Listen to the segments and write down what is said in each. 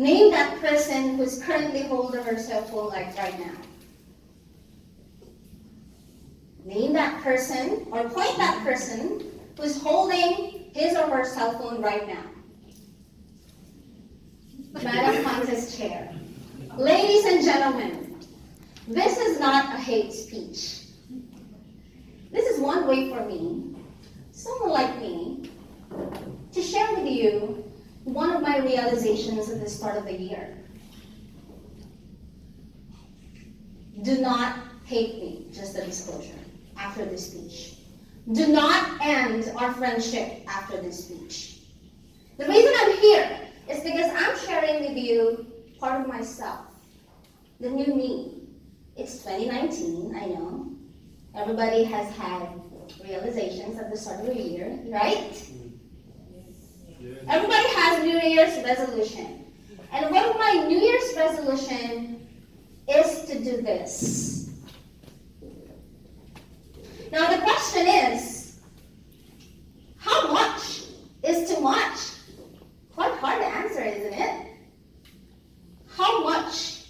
Name that person who's currently holding her cell phone like right now. Name that person or point that person who's holding his or her cell phone right now. Madam Contest Chair. Ladies and gentlemen, this is not a hate speech. This is one way for me, someone like me, to share with you one of my realizations at the start of the year. Do not hate me, just a disclosure, after this speech. Do not end our friendship after this speech. The reason I'm here is because I'm sharing with you part of myself, the new me. It's 2019, I know. Everybody has had realizations at the start of the year, right? Yes. Everybody has New Year's resolution. And one of my New Year's resolution is to do this. Now the question is, how much is too much? Quite hard to answer, isn't it? How much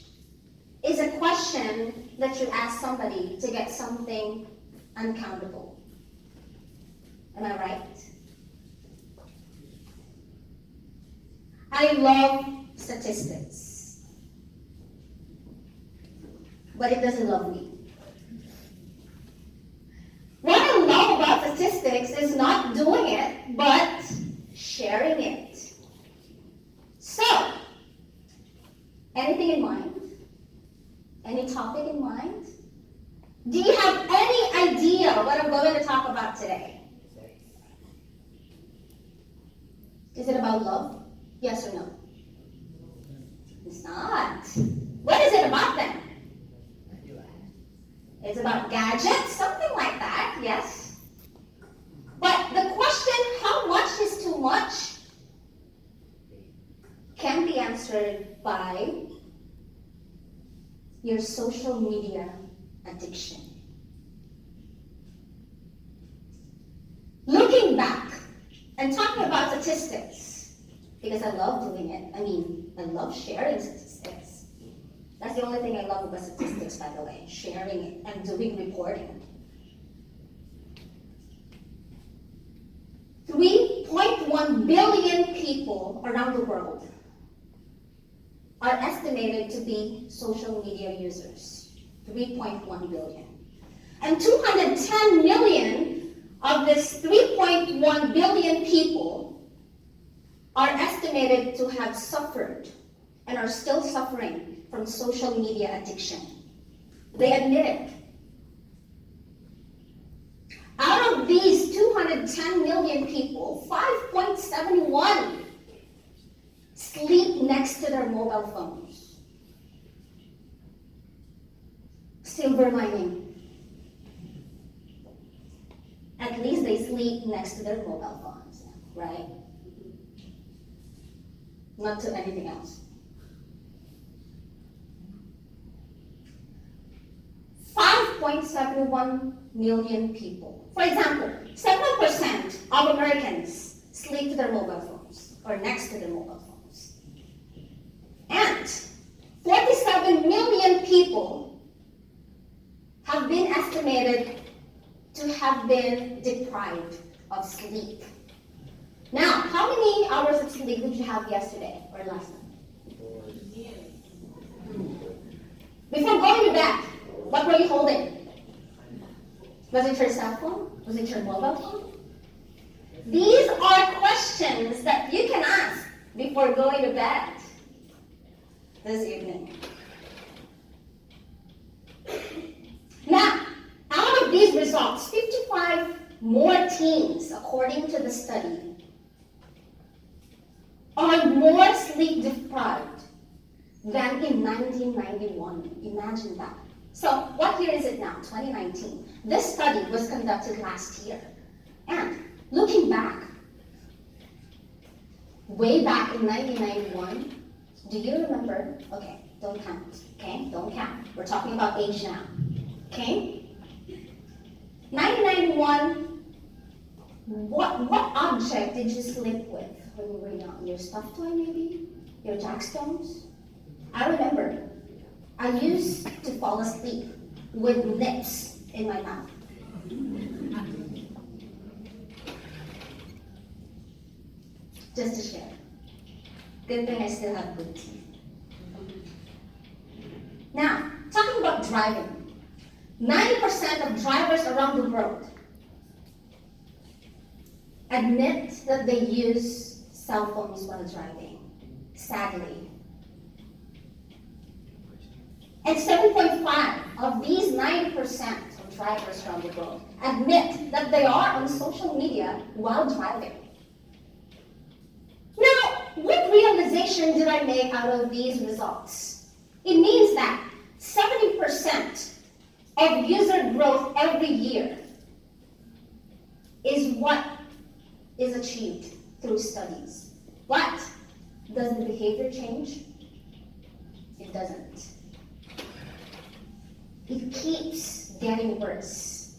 is a question that you ask somebody to get something uncountable. Am I right? I love statistics, but it doesn't love me. What I love about statistics is not doing it, but sharing it. So, anything in mind? Any topic in mind? Do you have any idea what I'm going to talk about today? Is it about love? Yes or no? It's not. What is it about then? It's about gadgets, something like that, yes. But the question, how much is too much, can be answered by your social media addiction. Looking back and talking about statistics, because I love doing it. I love sharing statistics. That's the only thing I love about statistics, by the way, sharing it and doing reporting. 3.1 billion people around the world are estimated to be social media users. 3.1 billion. And 210 million of this 3.1 billion people are estimated to have suffered and are still suffering from social media addiction. They admit it. Out of these 210 million people, 5.71 sleep next to their mobile phones. Silver lining. At least they sleep next to their mobile phones, right? Not to anything else. 5.71 million people. For example, 7% of Americans sleep to their mobile phones or next to their mobile phones. And 47 million people have been estimated to have been deprived of sleep. Now, how many hours of sleep did you have yesterday or last night? 4. Before going to bed, what were you holding? Was it your cell phone? Was it your mobile phone? These are questions that you can ask before going to bed this evening. Now, out of these results, 55 more teens, according to the study, are more sleep deprived than in 1991. Imagine that. So, what year is it now? 2019. This study was conducted last year. And looking back, way back in 1991, do you remember? Okay, don't count. Okay, don't count. We're talking about age now. Okay? 1991, what object did you sleep with when you were young? Your stuffed toy, maybe? your jackstones? I remember I used to fall asleep with nips in my mouth. Just to share. Good thing I still have good teeth. Now, talking about driving. 90% of drivers around the world admit that they use cell phones while driving, sadly. And 7.5 of these 90% of drivers around the world admit that they are on social media while driving. Now, what realization did I make out of these results? It means that 70% of user growth every year is what is achieved through studies. But does the behavior change? It doesn't. It keeps getting worse.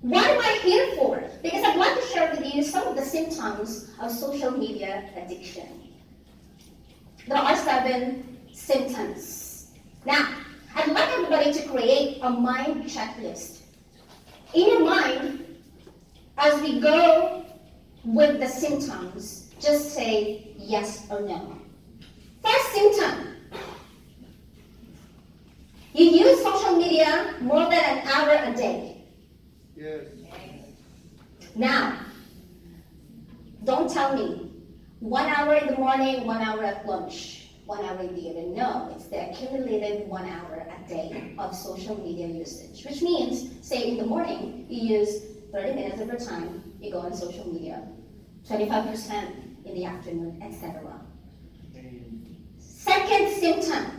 What am I here for? Because I'd like to share with you some of the symptoms of social media addiction. There are 7 symptoms. Now, I'd like everybody to create a mind checklist. In your mind, as we go with the symptoms, just say yes or no. First symptom. You use social media more than an hour a day. Yes. Now, don't tell me 1 hour in the morning, 1 hour at lunch, 1 hour in the evening. No, it's the accumulated 1 hour a day of social media usage, which means, say in the morning, you use 30 minutes of your time, you go on social media, 25% in the afternoon, etc. Second symptom.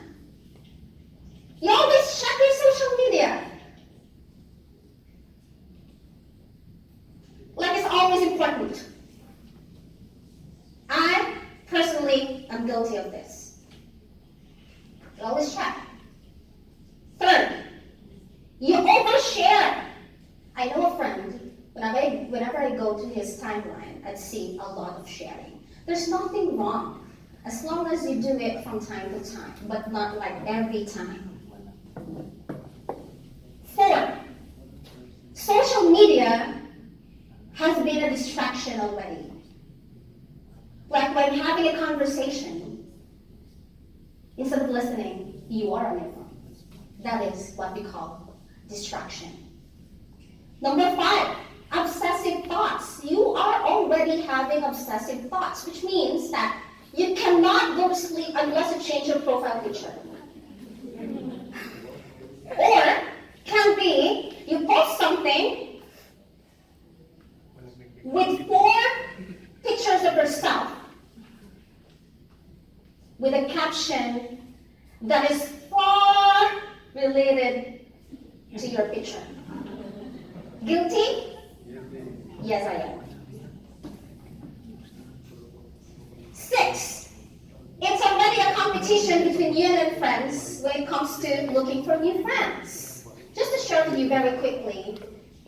You always check your social media. Like it's always important. I personally am guilty of this. You always check. Third, you overshare. I know a friend, whenever I go to his timeline, I'd see a lot of sharing. There's nothing wrong, as long as you do it from time to time, but not like every time. 4, social media has been a distraction already. Like when having a conversation, instead of listening, you are on your phone. That is what we call distraction. Number 5, obsessive thoughts. You are already having obsessive thoughts, which means that you cannot go to sleep unless you change your profile picture. Or, can be, you post something with 4 pictures of yourself with a caption that is far related to your picture. Guilty? Yes, I am. 6, it's already a competition between you and friends when it comes to looking for new friends. Just to share with you very quickly,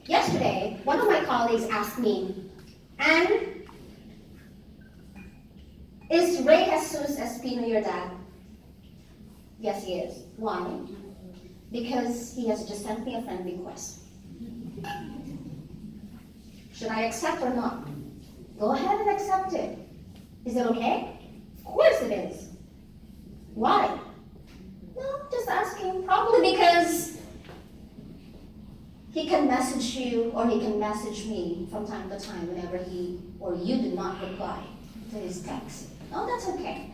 yesterday, one of my colleagues asked me, Anne, is Ray Jesus Espino your dad? Yes, he is. Why? Because he has just sent me a friend request. Should I accept or not? Go ahead and accept it. Is it okay? Of course it is. Why? No, just asking. Probably because he can message you or he can message me from time to time whenever he or you do not reply to his text. No, that's okay.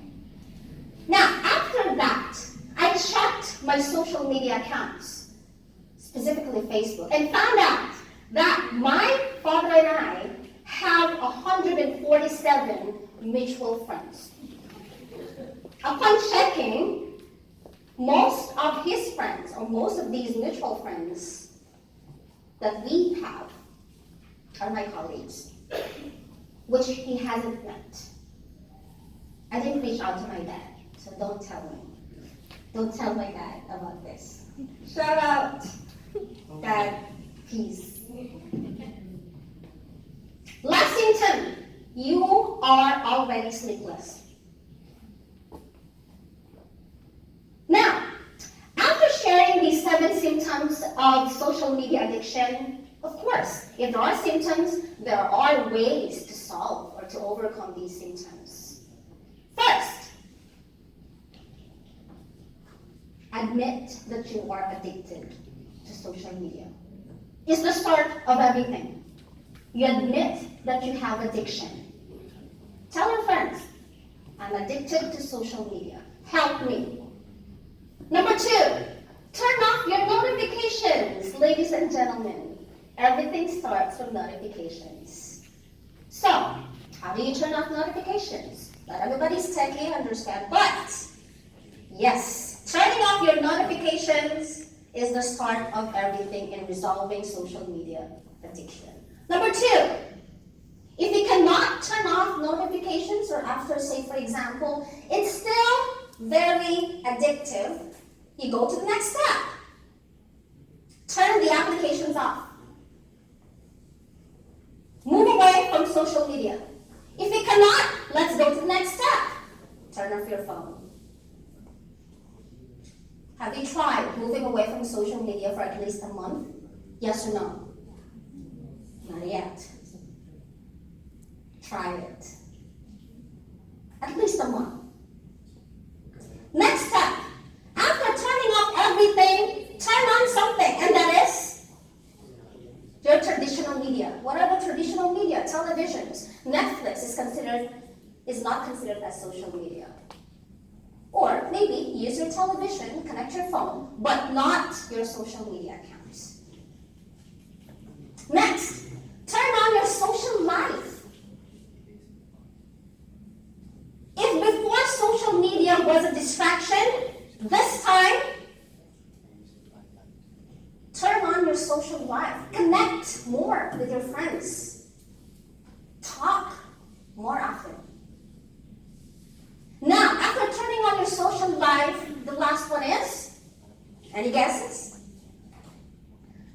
Now, after that, I checked my social media accounts, specifically Facebook, and found out that my father and I have 147 mutual friends. Upon checking, most of his friends, or most of these mutual friends that we have, are my colleagues, which he hasn't met. I didn't reach out to my dad, so don't tell me. Don't tell my dad about this. Shout out, Dad, peace. Last symptom, you are already sleepless. symptoms of social media addiction? Of course, if there are symptoms, there are ways to solve or to overcome these symptoms. First, admit that you are addicted to social media. It's the start of everything. You admit that you have addiction. Tell your friends, I'm addicted to social media. Help me. Number 2, turn off your notifications, ladies and gentlemen. Everything starts from notifications. So, how do you turn off notifications? Not everybody's techie, understand, but yes, turning off your notifications is the start of everything in resolving social media addiction. Number 2, if you cannot turn off notifications, or after, say, for example, it's still very addictive, you go to the next step. Turn the applications off. Move away from social media. If you cannot, let's go to the next step. Turn off your phone. Have you tried moving away from social media for at least a month? Yes or no? Not yet. Try it. At least a month. Next step. After turning off everything, turn on something, and that is your traditional media. What are the traditional media? Televisions. Netflix is not considered as social media. Or maybe use your television, connect your phone, but not your social media accounts. Next, turn on your social life. If before social media was a distraction, this time, turn on your social life. Connect more with your friends. Talk more often. Now, after turning on your social life, the last one is, any guesses?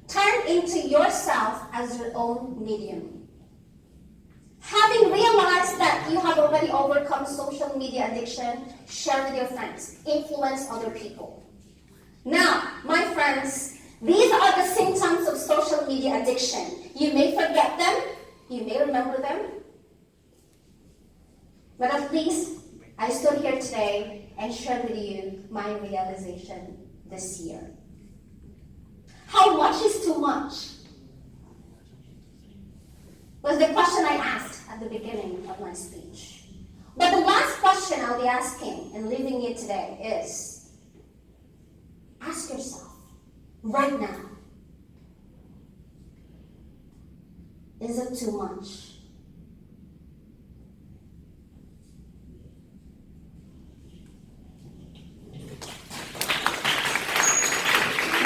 Turn into yourself as your own medium. Having realized that you have already overcome social media addiction, share with your friends. Influence other people. Now, my friends, these are the symptoms of social media addiction. You may forget them, you may remember them, but at least I stood here today and shared with you my realization this year. How much is too much? Was the question I asked at the beginning of my speech. But the last question I'll be asking and leaving you today is, ask yourself, right now, is it too much?